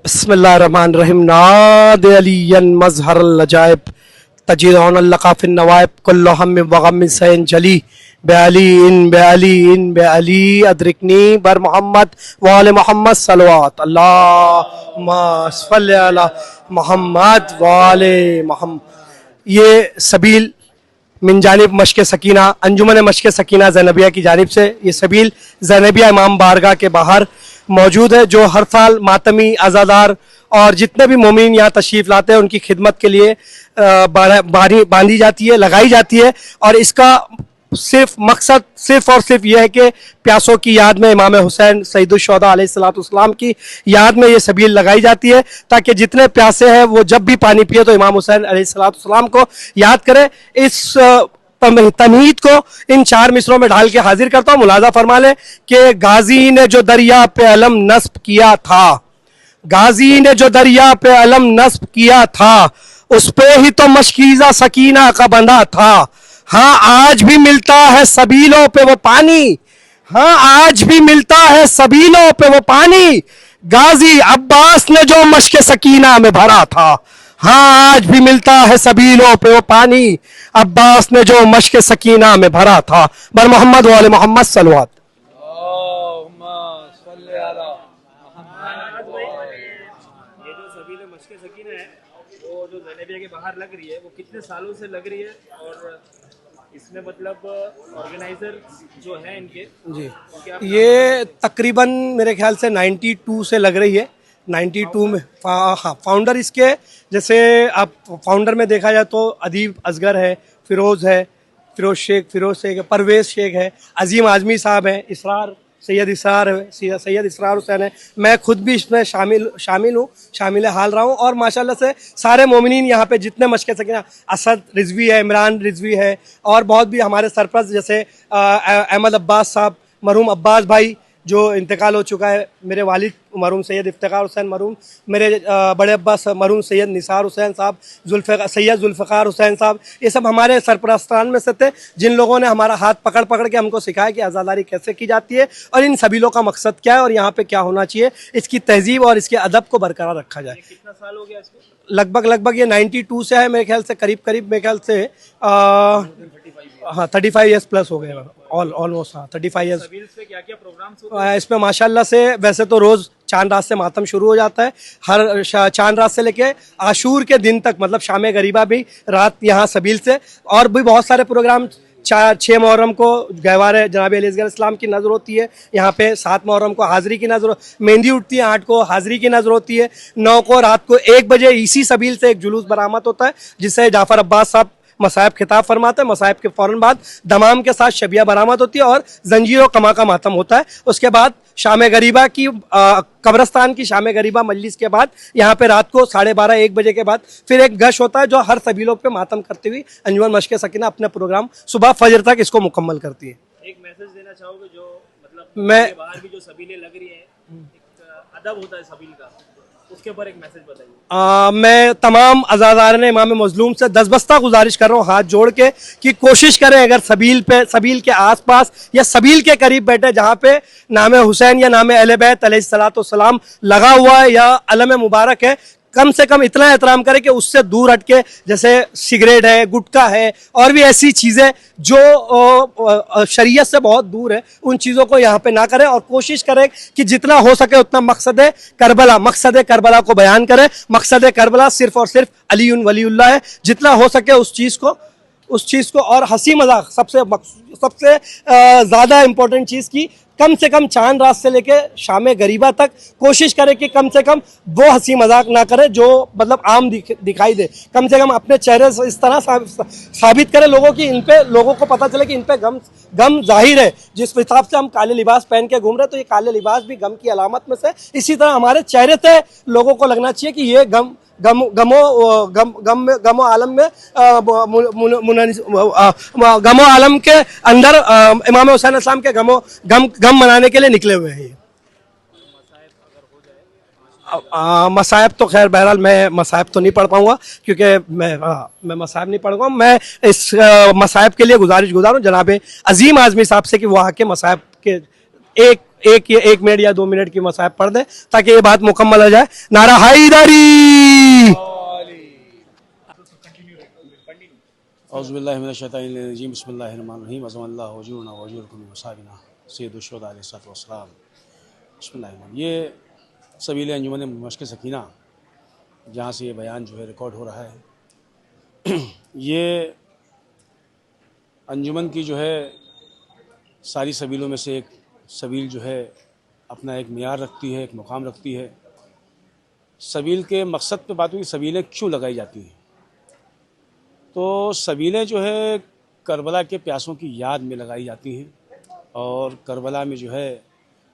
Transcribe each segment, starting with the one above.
बिस्मिल्लाहिर्रहमानिर्रहीम नाद अलियन मजहर लजाइब तजीदौन लकाफ़िन नवाइब कुल्लु हम वगम सैन जली बेअली अदरिकनी बर मोहम्मद वाले मोहम्मद सलवात अल्लाहुम्मा सल्लि अला मोहम्मद वाले मोहम्मद। ये सबील मिन जानिब मश्क सकीना अंजुमन मश्क सकीना ज़ैनबिया की जानिब से ये सबील ज़ैनबिया इमाम बारगाह के बाहर मौजूद है, जो हर साल मातमी आज़ादार और जितने भी मोमिन यहाँ तशरीफ़ लाते हैं उनकी खिदमत के लिए बांधी जाती है, लगाई जाती है। और इसका मकसद सिर्फ और सिर्फ यह है कि प्यासों की याद में इमाम हुसैन सैयदुश्शुहदा अलैहिस्सलाम की याद में ये सबील लगाई जाती है, ताकि जितने प्यासे हैं वो जब भी पानी पिए तो इमाम हुसैन अलैहिस्सलाम को याद करें। इस तमहीद को इन चार मिसरों में ढाल के हाजिर करता हूँ। मुलाजा फरमा लें कि गाजी ने जो दरिया पे अलम नस्ब किया था, गाजी ने जो दरिया पे अलम नस्ब किया था, उस पे ही तो मशकीज़ा सकीना का बंधा था। हाँ आज भी मिलता है सबीलों पे वो पानी, हाँ आज भी मिलता है सबीलों पे वो पानी, गाजी अब्बास ने जो मश्क सकीना में भरा था। हाँ आज भी मिलता है सबीलों पे वो पानी, अब्बास ने जो मश्क सकीना में भरा था। बर मोहम्मद वाले मोहम्मद सलवात। ये जो सबील मश्क सकीना है वो जो ज़ैनबिया के बाहर लग रही है वो कितने सालों से लग रही है, और इसमें मतलब ऑर्गेनाइजर जो है इनके जी ये तकरीबन मेरे ख्याल से 92 से लग रही है। 92 में हाँ फाउंडर इसके, जैसे आप फाउंडर में देखा जाए तो अदीब असगर है, फिरोज़ है, फिरोज़ शेख है, परवेज़ शेख है, अजीम आज़मी साहब हैं, इसरार सैयद इसरार हुसैन है। मैं खुद भी इसमें शामिल हाल रहा हूँ। और माशाल्लाह से सारे मोमिनीन यहाँ पे जितने मश्क सकीना, असद रिजवी है, इमरान रिजवी है, और बहुत भी हमारे सरपरस्त जैसे अहमद अब्बास साहब, मरहूम अब्बास भाई जो इंतकाल हो चुका है, मेरे वालिद मरहूम सैयद इफ्तिखार हुसैन मरहूम, मेरे बड़े अब्बास मरहूम सैयद निसार हुसैन साहब, सैयद जुल्फ़िकार हुसैन साहब, ये सब हमारे सरपरस्तान में से थे जिन लोगों ने हमारा हाथ पकड़ पकड़ के हमको सिखाया कि आज़ादारी कैसे की जाती है और इन सबीलों का मकसद क्या है और यहाँ पे क्या होना चाहिए, इसकी तहजीब और इसके अदब को बरकरार रखा जाए। कितना साल हो गया इसको? लगभग ये 92 से है मेरे ख्याल से, करीब मेरे ख्याल से हाँ 35 ईयर्स प्लस हो गए ऑलमोस्ट। हाँ 35 ईयर्स। पे क्या क्या प्रोग्राम्स इसमें माशाल्लाह से वैसे तो रोज़ चांद रात से मातम शुरू हो जाता है, हर चांद रात से लेके आशूर के दिन तक, मतलब शाम गरीबा भी रात यहाँ सबील से, और भी बहुत सारे प्रोग्राम। 6 मुहर्रम को गहवार जनाब अली असगर इस्लाम की नज़र होती है यहाँ पे, 7 मुहर्रम को हाज़री की नज़र, मेहंदी उठती है, 8 को हाज़री की नज़र होती है, 9 को रात को 1 बजे इसी सबील से एक जुलूस बरामद होता है जिससे जाफ़र अब्बास साहब मसायब खिताब फरमाते हैं। मसायब के फ़ौरन बाद दमाम के साथ शबिया बरामद होती है और जंजीर और कमा का मातम होता है। उसके बाद शाम गरीबा की कब्रस्तान की शाम गरीबा मजलिस के बाद यहाँ पे रात को 12:30-1 बजे के बाद फिर एक गश होता है जो हर सबीलों पे मातम करती हुई अंजुमन मश्क सकीना अपने प्रोग्राम सुबह फजर तक इसको मुकम्मल करती है। एक मैसेज देना चाहोगे जो मतलब मैं बाहर भी जो सबीलें लग रही हैं, एक अदब होता है सबील का, उसके ऊपर एक मैसेज बताइए। मैं तमाम अज़ादार ने इमाम मज़लूम से दसबस्ता गुजारिश कर रहा हूँ हाथ जोड़ के कि कोशिश करें अगर सबील के आसपास या सबील के करीब बैठे जहाँ पे नाम हुसैन या नाम अहले बैत अलैहिस्सलाम लगा हुआ है या अलम मुबारक है, कम से कम इतना एहतराम करें कि उससे दूर हट के, जैसे सिगरेट है, गुटखा है और भी ऐसी चीज़ें जो शरीयत से बहुत दूर है, उन चीज़ों को यहाँ पे ना करें। और कोशिश करें कि जितना हो सके उतना मकसद करबला को बयान करें। मकसद करबला सिर्फ और सिर्फ अली वलीउल्लाह है। जितना हो सके उस चीज़ को और हंसी मजाक सबसे ज़्यादा इम्पोर्टेंट चीज़ की, कम से कम चांद रात से लेके शाम गरीबा तक कोशिश करें कि कम से कम वो हंसी मजाक ना करें जो मतलब आम दिखाई दे। कम से कम अपने चेहरे से इस तरह साबित करें लोगों को पता चले कि इन पे गम जाहिर है। जिस हिसाब से हम काले लिबास पहन के घूम रहे तो ये काले लिबास भी गम की अलामत में से, इसी तरह हमारे चेहरे से लोगों को लगना चाहिए कि ये गमो आलम के अंदर इमाम हुसैन इस्लाम के गम मनाने के लिए निकले हुए हैं। मसायब तो खैर बहरहाल मैं मसायब तो नहीं पढ़ पाऊंगा क्योंकि मैं मसायब नहीं पढ़ पाऊंगा। मैं इस मसायब के लिए गुजारूँ जनाब अजीम आज़मी साहब से कि वहाँ के मसायब के एक मिनट या 2 मिनट की मसाहब पढ़ दें ताकि ये बात मुकम्मल हो जाए। नारा हैदरी। औज़ुबिल्लाहिमिनश्शैतानिर्रजीम बिस्मिल्लाहिर्रहमानिर्रहीम वज़ल्लल्लाहु वजूरना वजूरकुम वसाबिना सय्यदुश्शुहदा अलैहिस्सलाम। बिस्मिल्लाहिर्रहमानिर्रहीम। ये सबील अंजुमन मश्क सकीना जहाँ से ये बयान जो है रिकॉर्ड हो रहा है, ये अंजुमन की जो है सारी सबीलों में से एक सबील जो है अपना एक मियार रखती है, एक मुकाम रखती है। सबील के मकसद पे बात हुई, सबीलें क्यों लगाई जाती हैं। तो सबीलें जो है करबला के प्यासों की याद में लगाई जाती हैं, और करबला में जो है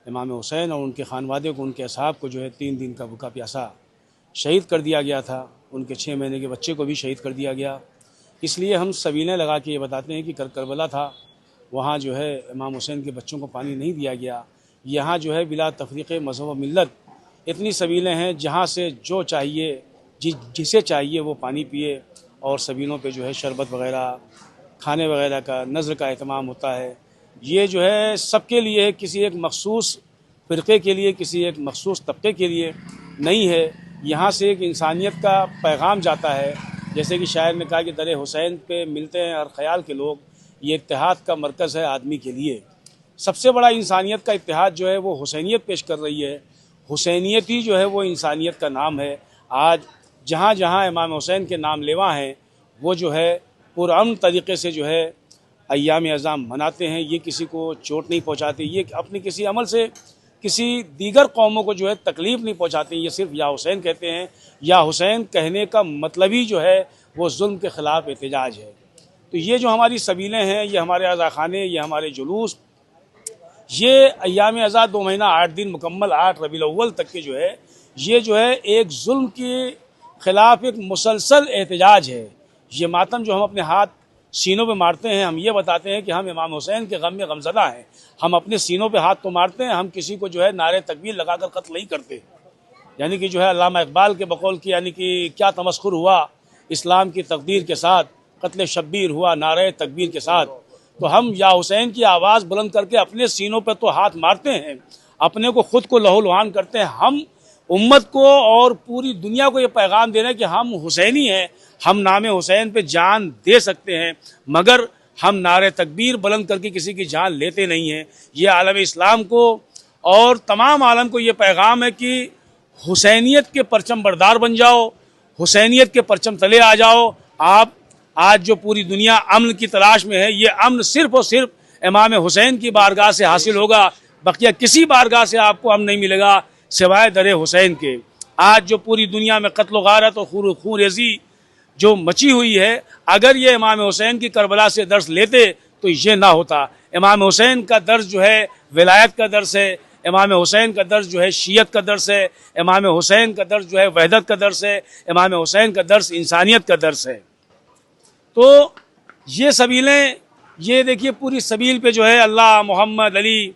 इमाम हुसैन और उनके खानवादे को, उनके असहाब को जो है 3 दिन का भूखा प्यासा शहीद कर दिया गया था। उनके 6 महीने के बच्चे को भी शहीद कर दिया गया। इसलिए हम सबीलें लगा के ये बताते हैं कि करबला था, वहाँ जो है इमाम हुसैन के बच्चों को पानी नहीं दिया गया। यहाँ जो है बिला तफरीक़ मज़हब व मिल्लत इतनी सबीलें हैं जहाँ से जो चाहिए, जिसे चाहिए वो पानी पिए, और सबीलों पे जो है शरबत वग़ैरह, खाने वग़ैरह का, नज़र का एहतमाम होता है। ये जो है सबके लिए, किसी एक मखसूस फ़िरक़े के लिए, किसी एक मखसूस तबके के लिए नहीं है। यहाँ से एक इंसानियत का पैगाम जाता है। जैसे कि शायर ने कहा कि दर हुसैन पे मिलते हैं हर ख्याल के लोग, ये इत्तेहाद का मरकज़ है आदमी के लिए। सबसे बड़ा इंसानियत का इत्तेहाद जो है वो हुसैनियत पेश कर रही है। हुसैनियत ही जो है वो इंसानियत का नाम है। आज जहाँ जहाँ इमाम हुसैन के नाम लेवा हैं, वो जो है पुरअमन तरीक़े से जो है अय्याम अज़ाम मनाते हैं। ये किसी को चोट नहीं पहुँचाते, ये अपने किसी अमल से किसी दीगर कौमों को जो है तकलीफ़ नहीं पहुँचाते। ये सिर्फ या हुसैन कहते हैं। या हुसैन कहने का मतलब ही जो है वो जुल्म के ख़िलाफ़ एहतजाज है। तो ये जो हमारी सबीलें हैं, ये हमारे अज़ाख़ाने, ये हमारे जुलूस, ये अय्याम अज़ा 2 महीना 8 दिन मुकम्मल 8 रबीउल अव्वल तक के जो है, ये जो है एक जुल्म के ख़िलाफ़ एक मुसलसल एहतजाज है। ये मातम जो हम अपने हाथ सीनों पे मारते हैं, हम ये बताते हैं कि हम इमाम हुसैन के गम में गमज़दा हैं। हम अपने सीनों पे हाथ तो मारते हैं, हम किसी को जो है नारे तकबीर लगाकर कत्ल नहीं करते। यानी कि जो है अल्लामा इकबाल के बकौल की, यानी कि क्या तमस्खुर हुआ इस्लाम की तकदीर के साथ, कत्ल शब्बीर हुआ नारे तकबीर के साथ। तो हम या हुसैन की आवाज़ बुलंद करके अपने सीनों पर तो हाथ मारते हैं, अपने को खुद को लहूलुहान करते हैं। हम उम्मत को और पूरी दुनिया को ये पैगाम दे रहे हैं कि हम हुसैनी हैं, हम नाम हुसैन पे जान दे सकते हैं, मगर हम नारे तकबीर बुलंद करके किसी की जान लेते नहीं हैं। ये आलम इस्लाम को और तमाम आलम को ये पैगाम है कि हुसैनियत के परचम बरदार बन जाओ, हुसैनियत के परचम तले आ जाओ। आप आज जो पूरी दुनिया अमन की तलाश में है, ये अमन सिर्फ़ और सिर्फ इमाम हुसैन की बारगाह से हासिल होगा। बकिया किसी बारगाह से आपको अमन नहीं मिलेगा सिवाय दर हुसैन के। आज जो पूरी दुनिया में कत्ल गारत और खून रेज़ी जो मची हुई है, अगर ये इमाम हुसैन की करबला से दर्स लेते तो ये ना होता। इमाम हुसैन का दर्स जो है विलायत का दर्स है, इमाम हुसैन का दर्स जो है शीयत का दर्स है, इमाम हुसैन का दर्स जो है वहदत का दर्स है, इमाम हुसैन का दर्स इंसानियत का दर्स है। तो ये सबीलें, ये देखिए पूरी सबील पे जो है अल्लाह, मोहम्मद, अली,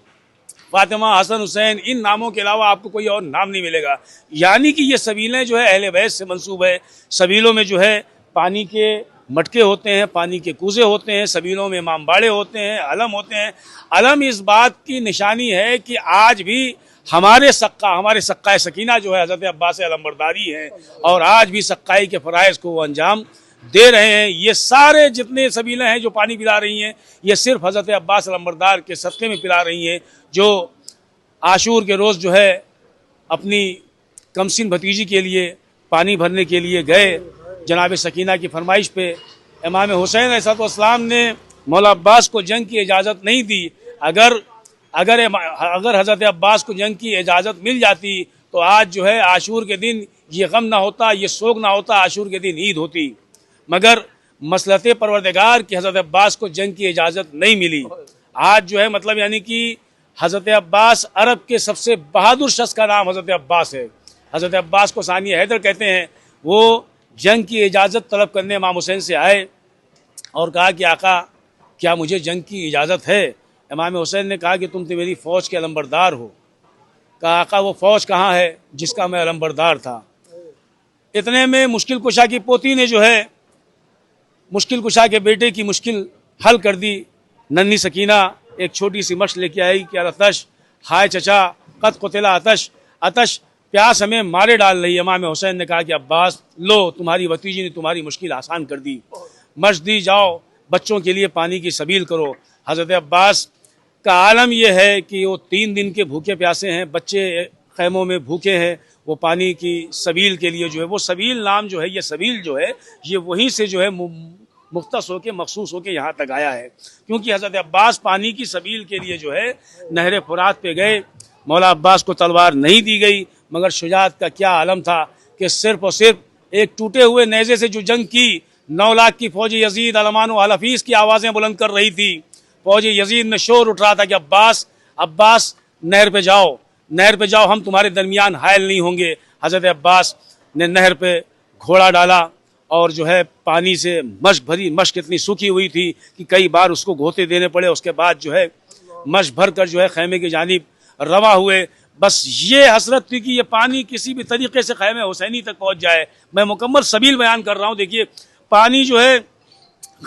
फातिमा, हसन, हुसैन, इन नामों के अलावा आपको कोई और नाम नहीं मिलेगा। यानी कि ये सबीलें जो है अहले बैत से मंसूब है। सबीलों में जो है पानी के मटके होते हैं, पानी के कूज़े होते हैं, सबीलों में इमाम बाड़े होते हैं, अलम होते हैं। अलम इस बात की निशानी है कि आज भी हमारे सक्का सकीना जो है हज़रत अब्बास अलमबरदारी हैं, और आज भी सक्काई के फ़राइज़ को वो अंजाम दे रहे हैं। ये सारे जितने सबीलें हैं जो पानी पिला रही हैं, ये सिर्फ हज़रत अब्बास अलमबरदार के सदक़े में पिला रही हैं, जो आशूर के रोज़ जो है अपनी कमसिन भतीजी के लिए पानी भरने के लिए गए। जनाब सकीना की फरमाइश पे इमाम हुसैन अलैहिस्सलाम ने मौला अब्बास को जंग की इजाज़त नहीं दी। अगर हज़रत अब्बास को जंग की इजाज़त मिल जाती तो आज जो है आशूर के दिन ये गम ना होता, ये सोग ना होता, आशूर के दिन ईद होती। मगर मसलते परवरदिगार की हज़रत अब्बास को जंग की इजाज़त नहीं मिली। आज जो है मतलब यानी कि हज़रत अब्बास अरब के सबसे बहादुर शख्स का नाम हज़रत अब्बास है। हज़रत अब्बास को सानी हैदर कहते हैं। वो जंग की इजाज़त तलब करने इमाम हुसैन से आए और कहा कि आका क्या मुझे जंग की इजाज़त है। इमाम हुसैन ने कहा कि तुम तो मेरी फ़ौज के अलमबरदार हो। कहा आका वो फ़ौज कहाँ है जिसका मैं अलमबरदार था। इतने में मुश्किल कुशा की पोती ने जो है मुश्किल कुशा के बेटे की मुश्किल हल कर दी। नन्ही सकीना एक छोटी सी मश्क लेके आई कि अलतश हाय चचा कद कुतिला अतश, अतश प्यास हमें मारे डाल रही है। इमाम हुसैन ने कहा कि अब्बास लो तुम्हारी भतीजी ने तुम्हारी मुश्किल आसान कर दी, मस्जिद जाओ बच्चों के लिए पानी की सबील करो। हज़रत अब्बास का आलम यह है कि वो 3 दिन के भूखे प्यासे हैं, बच्चे खैमों में भूखे हैं, वो पानी की सबील के लिए जो है, वो सबील नाम जो है, ये सबील जो है ये वहीं से जो है मुख्तस होके मखसूस होके यहाँ तक आया है, क्योंकि हज़रत अब्बास पानी की सबील के लिए जो है नहर फुरात पे गए। मौला अब्बास को तलवार नहीं दी गई, मगर शुजात का क्या आलम था कि सिर्फ और सिर्फ एक टूटे हुए नेज़े से जो जंग की, 9 लाख की फौज यजीद अलमान व हलफीस की आवाज़ें बुलंद कर रही थी। फौज यजीद में शोर उठ रहा था कि अब्बास अब्बास नहर पे जाओ, नहर पे जाओ, हम तुम्हारे दरमियान हायल नहीं होंगे। हज़रत अब्बास ने नहर पे घोड़ा डाला और जो है पानी से मश्क भरी, मश्क इतनी सूखी हुई थी कि कई बार उसको घोते देने पड़े। उसके बाद जो है मश्क भर कर जो है खैमे की जानिब रवा हुए। बस ये हसरत थी कि ये पानी किसी भी तरीके से खैमे हुसैनी तक पहुंच जाए। मैं मुकम्मल सबील बयान कर रहा हूँ। देखिए पानी जो है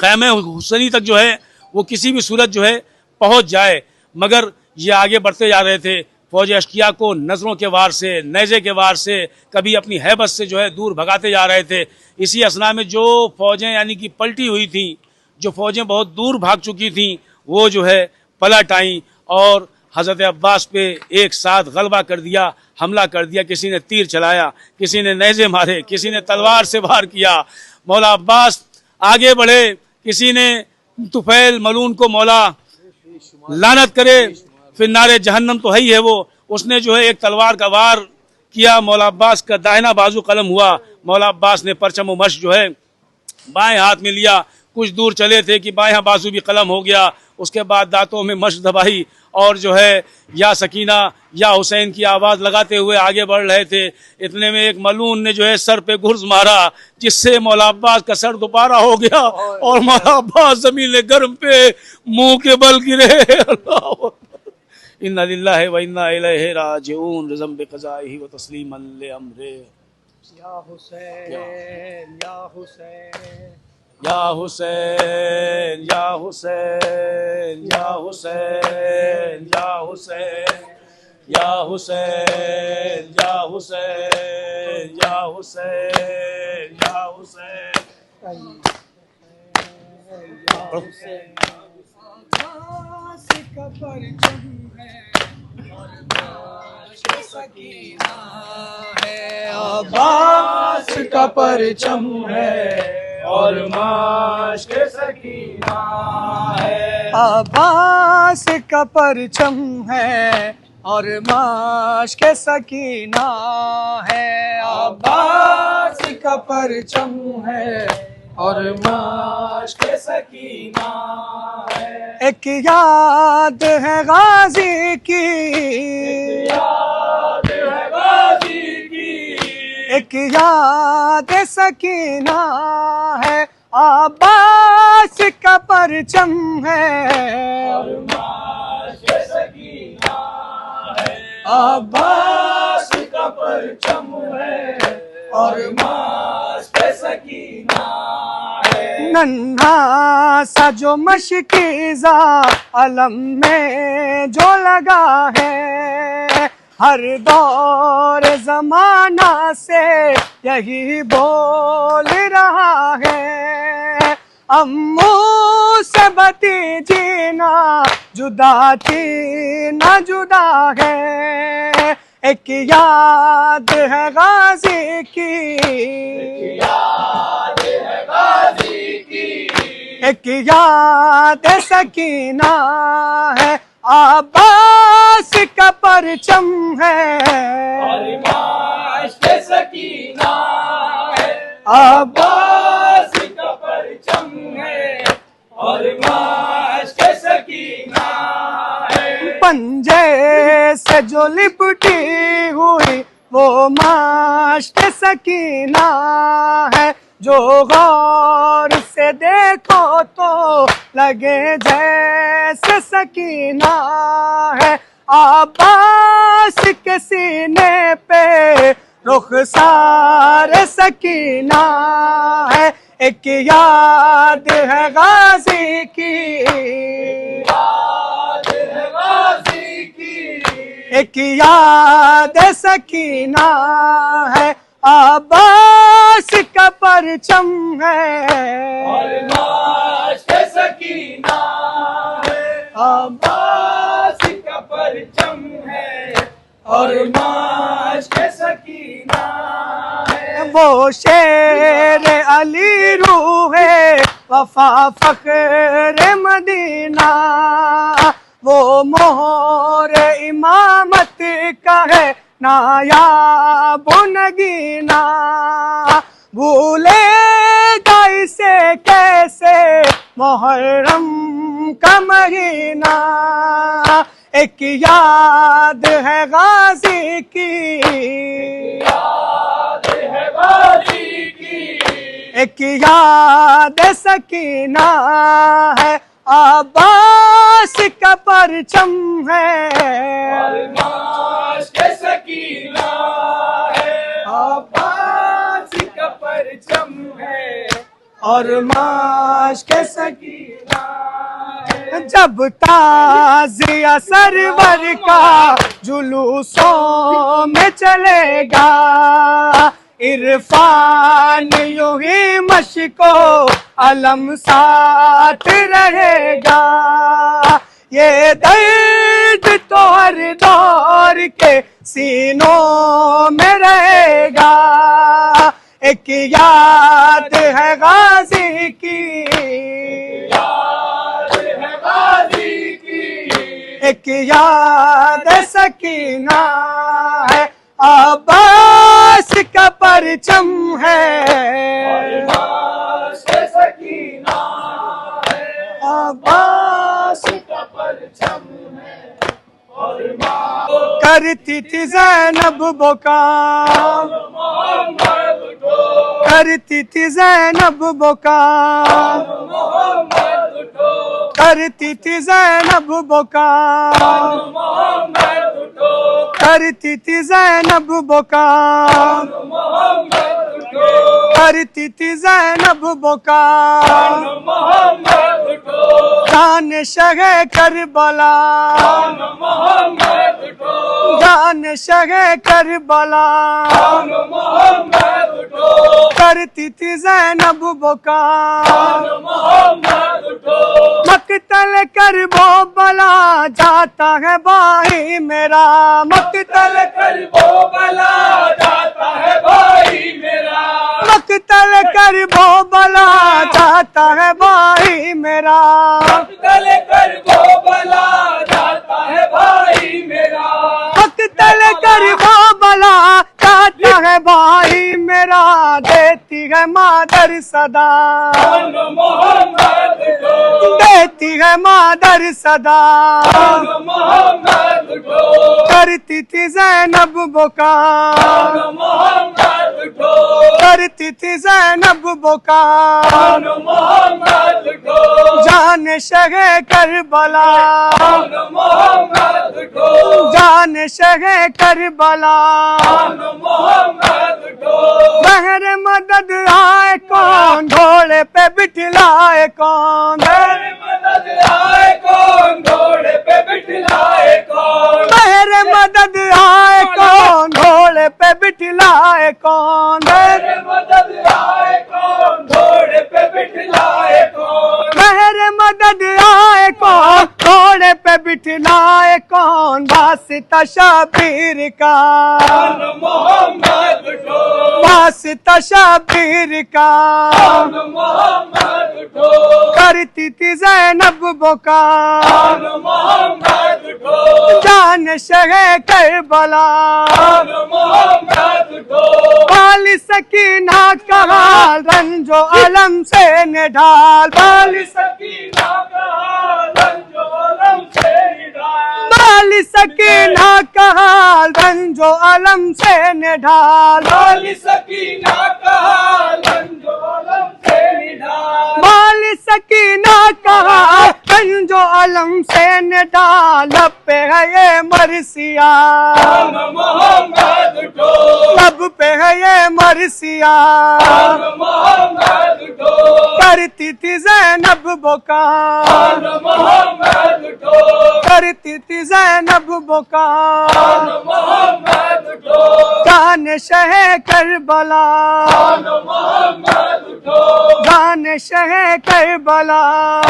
खैमे हुसैनी तक जो है वो किसी भी सूरत जो है पहुंच जाए, मगर ये आगे बढ़ते जा रहे थे। फौज अशकिया को नज़रों के वार से, नेज़े के वार से, कभी अपनी हैबत से जो है दूर भगाते जा रहे थे। इसी असना में जो फौजें यानी कि पलटी हुई थी, जो फौजें बहुत दूर भाग चुकी थीं, वो जो है पलट आईं और हज़रत अब्बास पे एक साथ गलबा कर दिया, हमला कर दिया। किसी ने तीर चलाया, किसी ने नेज़े मारे, किसी ने तलवार से वार किया। मौला अब्बास आगे बढ़े, किसी ने तुफैल मलून को मौला लानत करे, फिर नारे जहन्नम तो है ही है वो, उसने जो है एक तलवार का वार किया। मौला अब्बास का दाहिना बाजू कलम हुआ। मौला अब्बास ने परचम मश जो है बाएं हाथ में लिया। कुछ दूर चले थे कि बायां बाजू भी कलम हो गया। उसके बाद दांतों में मश दबाई और जो है या सकीना या हुसैन की आवाज़ लगाते हुए आगे बढ़ रहे थे। इतने में एक मलून ने जो है सर पे गुर्ज मारा, जिससे मौला अब्बास का सर दोबारा हो गया और मौला अब्बास ज़मीन गर्म पे मुंह के बल गिरे। अल्लाह इन्ना लिल्लाहि व इन्ना इलैहि राजिऊन। रिज़म बिक़ज़ाइहि व तस्लीमन लिअम्रे। या हुसैन या हुसैन या हुसैन या हुसैन या हुसैन या हुसैन या हुसैन या हुसैन या हुसैन या हुसैन। अब्बास का परचम है और माश्क सकीना है। अब्बास का परचम है और माश्क सकीना है। अब्बास का परचम है और माश्क सकीना है। एक याद है गाजी की, याद है गाजी की, एक याद सकीना है। अब्बास का परचम है और माश्क सकीना है। अब्बास का परचम है और माश्क सकीना है। नन्हा सा जो मशकीज़ा अलम में जो लगा है, हर दौर ज़माना से यही बोल रहा है। अम्मू से भतीजी ना जुदा थी ना जुदा है। एक याद है गाजी की, एक याद है गाजी की, एक याद सकीना है। अब्बास का परचम है और माश्क सकीना है। अब्बास का परचम है और माश्क सकीना है। पंजे से जो लिपटी हुई वो माश्क सकीना है। जो गौर से देखो तो लगे जैसे सकीना है। अब्बास के सीने पे रुखसार सकीना है। एक याद है गाजी की, याद है गाजी की, एक याद सकीना है, अब्बास का परचम है, और माश्क सकीना है, अब्बास का परचम है, और माश्क सकीना है। वो शेर अली रूह वफा फख्र मदीना, वो मोहर इमामत का है नायाब नगीना, भूलेगा इसे कैसे मुहर्रम का महीना, एक याद है गाजी की, याद है गाजी की, एक याद सकीना है, अब्बास का परचम है, और माश्क सकीना है, अब्बास का परचम है, और माश्क सकीना है। जब ताज़िया सरवर का जुलूसों में चलेगा, इरफान यूं ही मशको अलम साथ रहेगा, ये दर्द तो हर दौर के सीनों में रहेगा, एक याद है गाजी की, याद है गाजी की, एक याद सकीना है, अब्बास का परचम है, और माश्क सकीना है, अब्बास का परचम है, और करती थी ज़ैनब बुका, मोहम्मद उठो, करती थी ज़ैनब बुका, मोहम्मद उठो, करती थी ज़ैनब बुका, मोहम्मद उठो, करती थी ज़ैनब बुका, मोहम्मद उठो, करती थी ज़ैनब बुका, मोहम्मद उठो, जान शहे करबला, मोहम्मद उठो, जान शहे करबला, मोहम्मद उठो, करती थी ज़ैनब बुका, मोहम्मद उठो, मक्तल करबो बला जाता है भाई मेरा, मक्तल करबो बला जाता है भाई मेरा, मक्तल करबो बला जाता है भाई मेरा, मक्तल करबो बला जाता है भाई मेरा, मक्तल करबो बला जाता है भाई मेरा, देती है मादर सदा, मोहम्मद उठो, देती है मादर सदा, मोहम्मद उठो, करती थी ज़ैनब बुका, मोहम्मद उठो, करती थी ज़ैनब बुका, मोहम्मद उठो, जान शहे करबला, मोहम्मद उठो, जान शहे करबला, मोहम्मद उठो, बहर मदद आए कौन, घोड़े पे बिठलाए कौन, मेरे मदद आए कौन, घोड़े पे बिठलाए कौन, बहर मदद आए कौन, घोड़े पे बिठलाए कौन, मेरे मदद आए कौन, घोड़े पे बिठलाए कौन, बहर मदद आए कौन, घोड़े पे बिठलाए कौन, वास्ता शबीर का, मोहम्मद उठो, वास्ता शबीर का, मोहम्मद उठो, करती थी ज़ैनब बुका, मोहम्मद उठो, जान शहे करबला, मोहम्मद उठो, बाली सकीना का हाल रंजो अलम से निढाल, बाली सकीना का रंजो अलम से निढाल, बाली सकीना का हाल रंजो अलम से निढाल, बाली सकीना का रंजो अलम से निढाल, बाली सकीना का हाल रंजो अलम से निढाल, लब पे है ये मरसिया, मोहम्मद उठो, लब पे है ये मरसिया, मोहम्मद उठो, करती थी ज़ैनब बुका, आन मोहम्मद उठो, करती थी ज़ैनब बुका, आन मोहम्मद उठो, जान शह करबला, आन मोहम्मद उठो, जान शह करबला,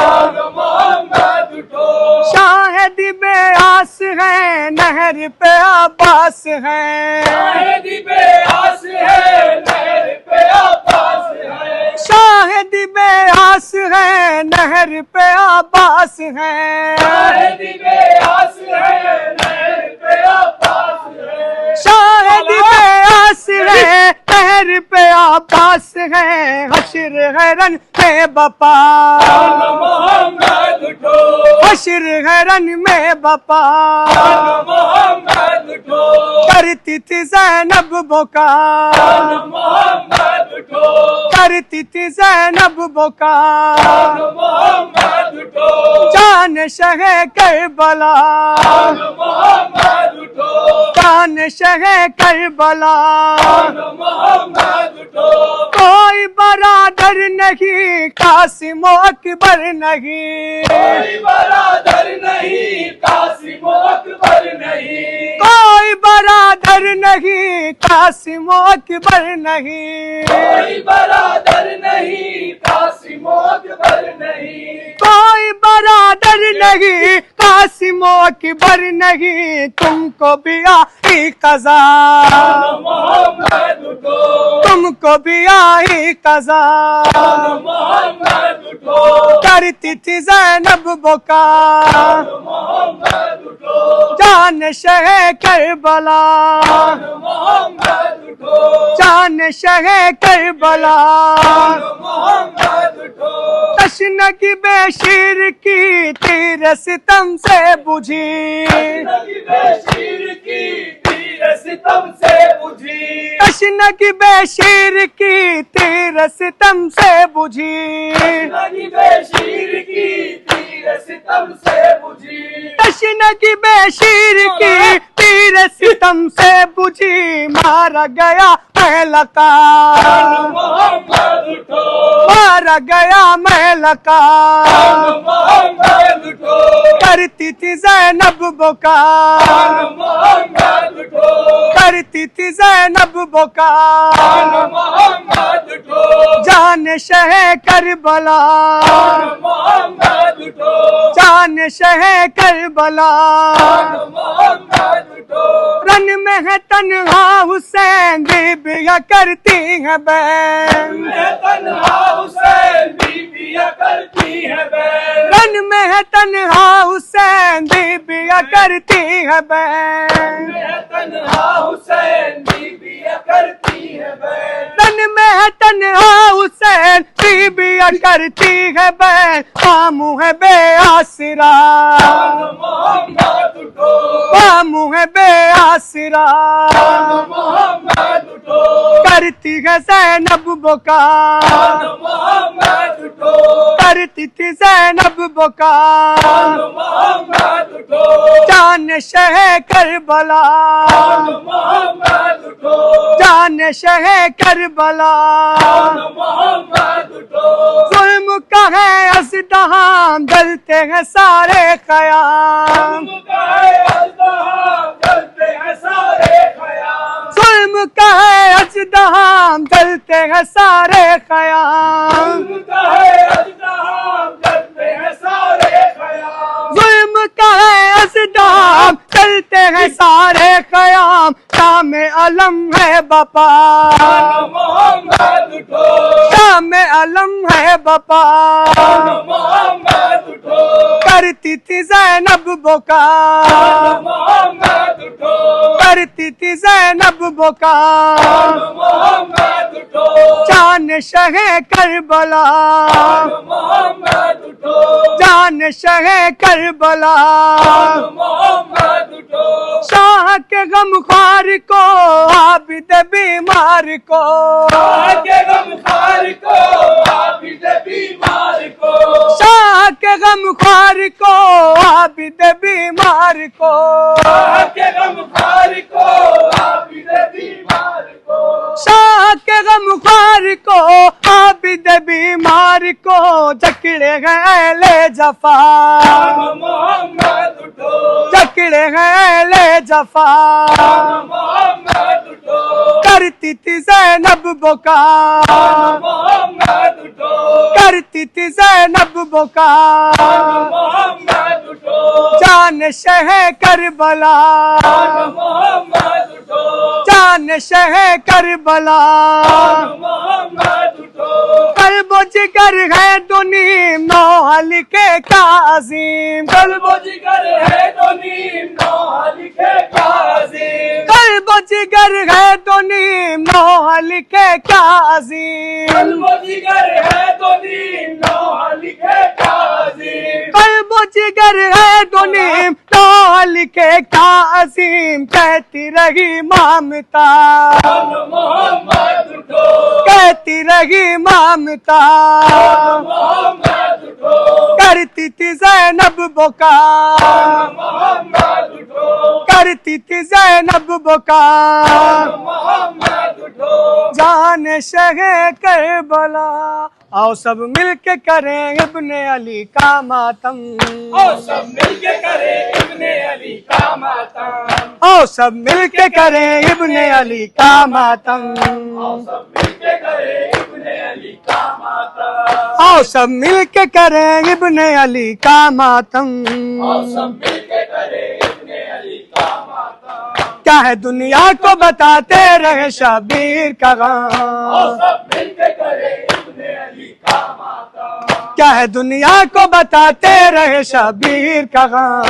आन मोहम्मद उठो, शाहिद बेआस है नहर पे अब्बास है, शाहिद पे आस है नहर पे अब्बास है, शाहिद बेआस है नहर पे अब्बास है, शाहिद पे आस है नहर पे अब्बास है, शाहिद बेआस है नहर पे अब्बास है, हश्र है रन में बपा, आन मोहम्मद उठो, हश्र है रन में बपा, आन मोहम्मद उठो, करती थी ज़ैनब बुका, आन मोहम्मद उठो, करती थी ज़ैनब बुका, आन मोहम्मद उठो, जान शह करबला, आन मोहम्मद उठो, जान शह करबला, आन मोहम्मद उठो, कोई बरादर नहीं कासिम अकबर नहीं, कोई बरादर नहीं कासिम अकबर नहीं, कोई बरादर नहीं कासिम अकबर नहीं, कोई बरादर नहीं कासिम अकबर नहीं, कोई बरादर नहीं कासिम अकबर नहीं, तुमको भी आई कज़ा, आन मोहम्मद उठो, तुमको भी आई कज़ा, आन मोहम्मद उठो, करती थी ज़ैनब बुका, आन मोहम्मद उठो, जान शह करबला, आन मोहम्मद उठो, जान शह करबला, आन मोहम्मद उठो, तशनगी बेशीर की तीर सितम से बुझी, नबी बेशीर की तीर सितम से बुझी, तशनगी बेशीर की तीर सितम से बुझी, नबी बेशीर की तीर सितम से बुझी, तशनगी बेशीर की तीर सितम से बुझी, मारा गया महलका, आन मोहम्मद उठो, मारा गया महलका, आन मोहम्मद उठो, करती थी ज़ैनब बुका, आन मोहम्मद उठो, करती थी ज़ैनब बुका, आन मोहम्मद उठो, जान शह करबला, आन मोहम्मद उठो, जान शह करबला, आन मोहम्मद उठो, रन में है तन्हा हुसैन बीबियां करती है बैन, मैं तन्हा हुसैन बीबियां करती है बैन, रन में है तन्हा हुसैन बीबियां करती है बैन, मैं तन्हा हुसैन बीबियां करती है बैन, रन में है तन्हा हुसैन बीबियां करती है बैन, मामू है बेआसरा, आन मोहम्मद उठो, मामू है बेआसरा, आन मोहम्मद उठो, करती है ज़ैनब बुका, आन मोहम्मद उठो, करती थी ज़ैनब बुका, आन मोहम्मद उठो, जान शह करबला, आन मोहम्मद उठो, जान शह करबला, आन मोहम्मद उठो, जुल्म का है अज़दहाम जलते हैं सारे क़याम, का है अज़दहाम जलते हैं सारे ख़याम, जुल्म का है अज़दहाम जलते हैं सारे क़याम, का है अज़दहाम जलते हैं सारे ख़याम, जुल्म का है अज़दहाम चलते हैं सारे क़याम, शाम अलम है बपा, आन मोहम्मद उठो, शाम अलम है बपा, आन मोहम्मद उठो, करती थी ज़ैनब बुका, आन मोहम्मद उठो, करती थी ज़ैनब बुका, आन मोहम्मद उठो, जान शह करबला, आन मोहम्मद उठो, जान शह करबला, आन मोहम्मद उठो, शाह के गमख्वार को आबिद बीमार को, आके गमखार को आबिद बीमार को, शाह के गमख्वार को आबिद बीमार को, आके गमखार को आबिद बीमार को, शाह के गमख्वार को आबिद दे बीमार को जकड़े गए ले जफा, मोहम्मद उठो, जकड़े गए ले जफा, मोहम्मद उठो, करती थी ज़ैनब बुका, मोहम्मद उठो, करती थी ज़ैनब बुका, मोहम्मद उठो, जान शह करबला, मोहम्मद उठो, जान शह करबला, मोहम्मद उठो, कल्बो जिगर है दुनीम नौहल के काज़िम, कल्बो जिगर है तो नीम नौहा लिखे काज़िम, कल्बो जिगर है दुनीम नौहल के काज़िम, कल्बो जिगर है तो नीम नौहा लिखे काज़िम, कल्बो जिगर है दुनीम नौहल के काज़िम, कहती रही ममता, मोहम्मद उठो, कहती रही ममता, मोहम्मद उठो, करती थी ज़ैनब बुका, मोहम्मद उठो, करती थी ज़ैनब बुका, मोहम्मद उठो, जान शह करबला। आओ सब मिलके करें इब्ने अली का मातम, और सब मिलके करे इब्ने अली का मातम, आओ सब मिलके करें इब्ने अली का मातम, सब मिलके करे इब्ने अली का मातम, आओ सब मिलके करें इब्ने अली का मातम, और सब मिलके करे इब्ने अली का मातम, क्या है दुनिया को बताते रहे शबीर का गम, और सब मिलके करे इब्ने अली का मातम, क्या है दुनिया को बताते रहे शबीर का गम,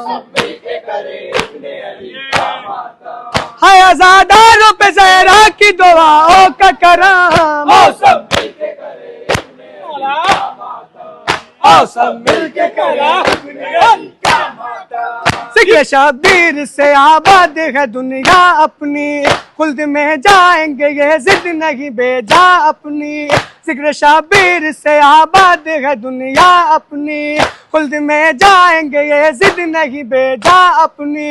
सब मिलके करे इब्ने अली का मातम, है आजादारों पे ज़हरा की दुआओं का करम, और सब मिलके करे इब्ने अली का मातम, आओ सब मिलके करे इब्ने अली का मातम, जिक्र शबीर से आबाद है दुनिया अपनी, खुल्द में जाएंगे ये जिद नहीं बेजा अपनी, जिक्र शबीर से आबाद है दुनिया अपनी, खुल्द में जाएंगे ये जिद नहीं बेजा अपनी,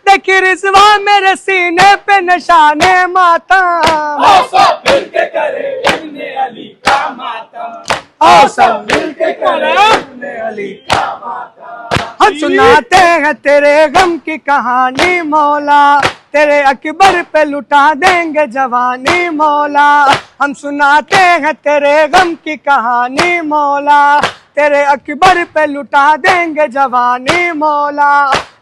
देखिए रिजवा मेरे सीने पे निशाने मातम, और सब मिलके करे इब्ने अली का मातम, आओ सब मिलके करे इब्ने अली का मातम, हम सुनाते हैं तेरे गम की कहानी मौला, तेरे अकबर पे लुटा देंगे जवानी मौला, हम सुनाते हैं तेरे गम की कहानी मौला, तेरे अकबर पे लुटा देंगे जवानी मौला,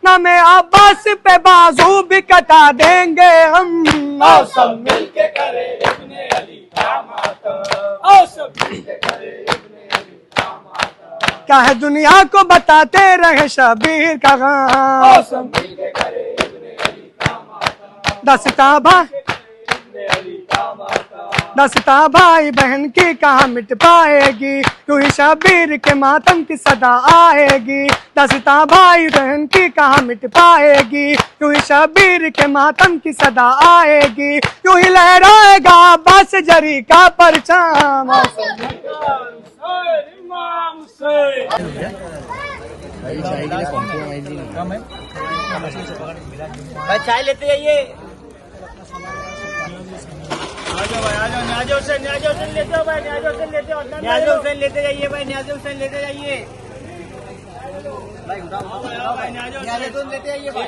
नामे अब्बास पे बाजू भी कटा देंगे हम, और सब मिलके करे इब्ने अली का मातम, और सब मिलके करे इब्ने अली का मातम, क्या है दुनिया को बताते रहे शबीर का गम, और सब मिलके करे इब्ने अली का मातम, दस्ता भाई इब्ने अली का मातम, दस्ता भाई बहन की कहाँ मिट पाएगी, तू ही शबीर के मातम की सदा आएगी, दस्ता भाई बहन की कहाँ मिट पाएगी, तू ही शबीर के मातम की सदा आएगी, तू ही लहराएगा बस जरी का परचम, इमाम हुसैन, चाय लेते जाइए। न्याज हुसैन लेते हो भाई, न्याज हुसैन लेते हो, न्याज हुसैन लेते जाइए भाई, न्याज हुसैन लेते जाइए, न्याज हुसैन लेते जाइए भाई।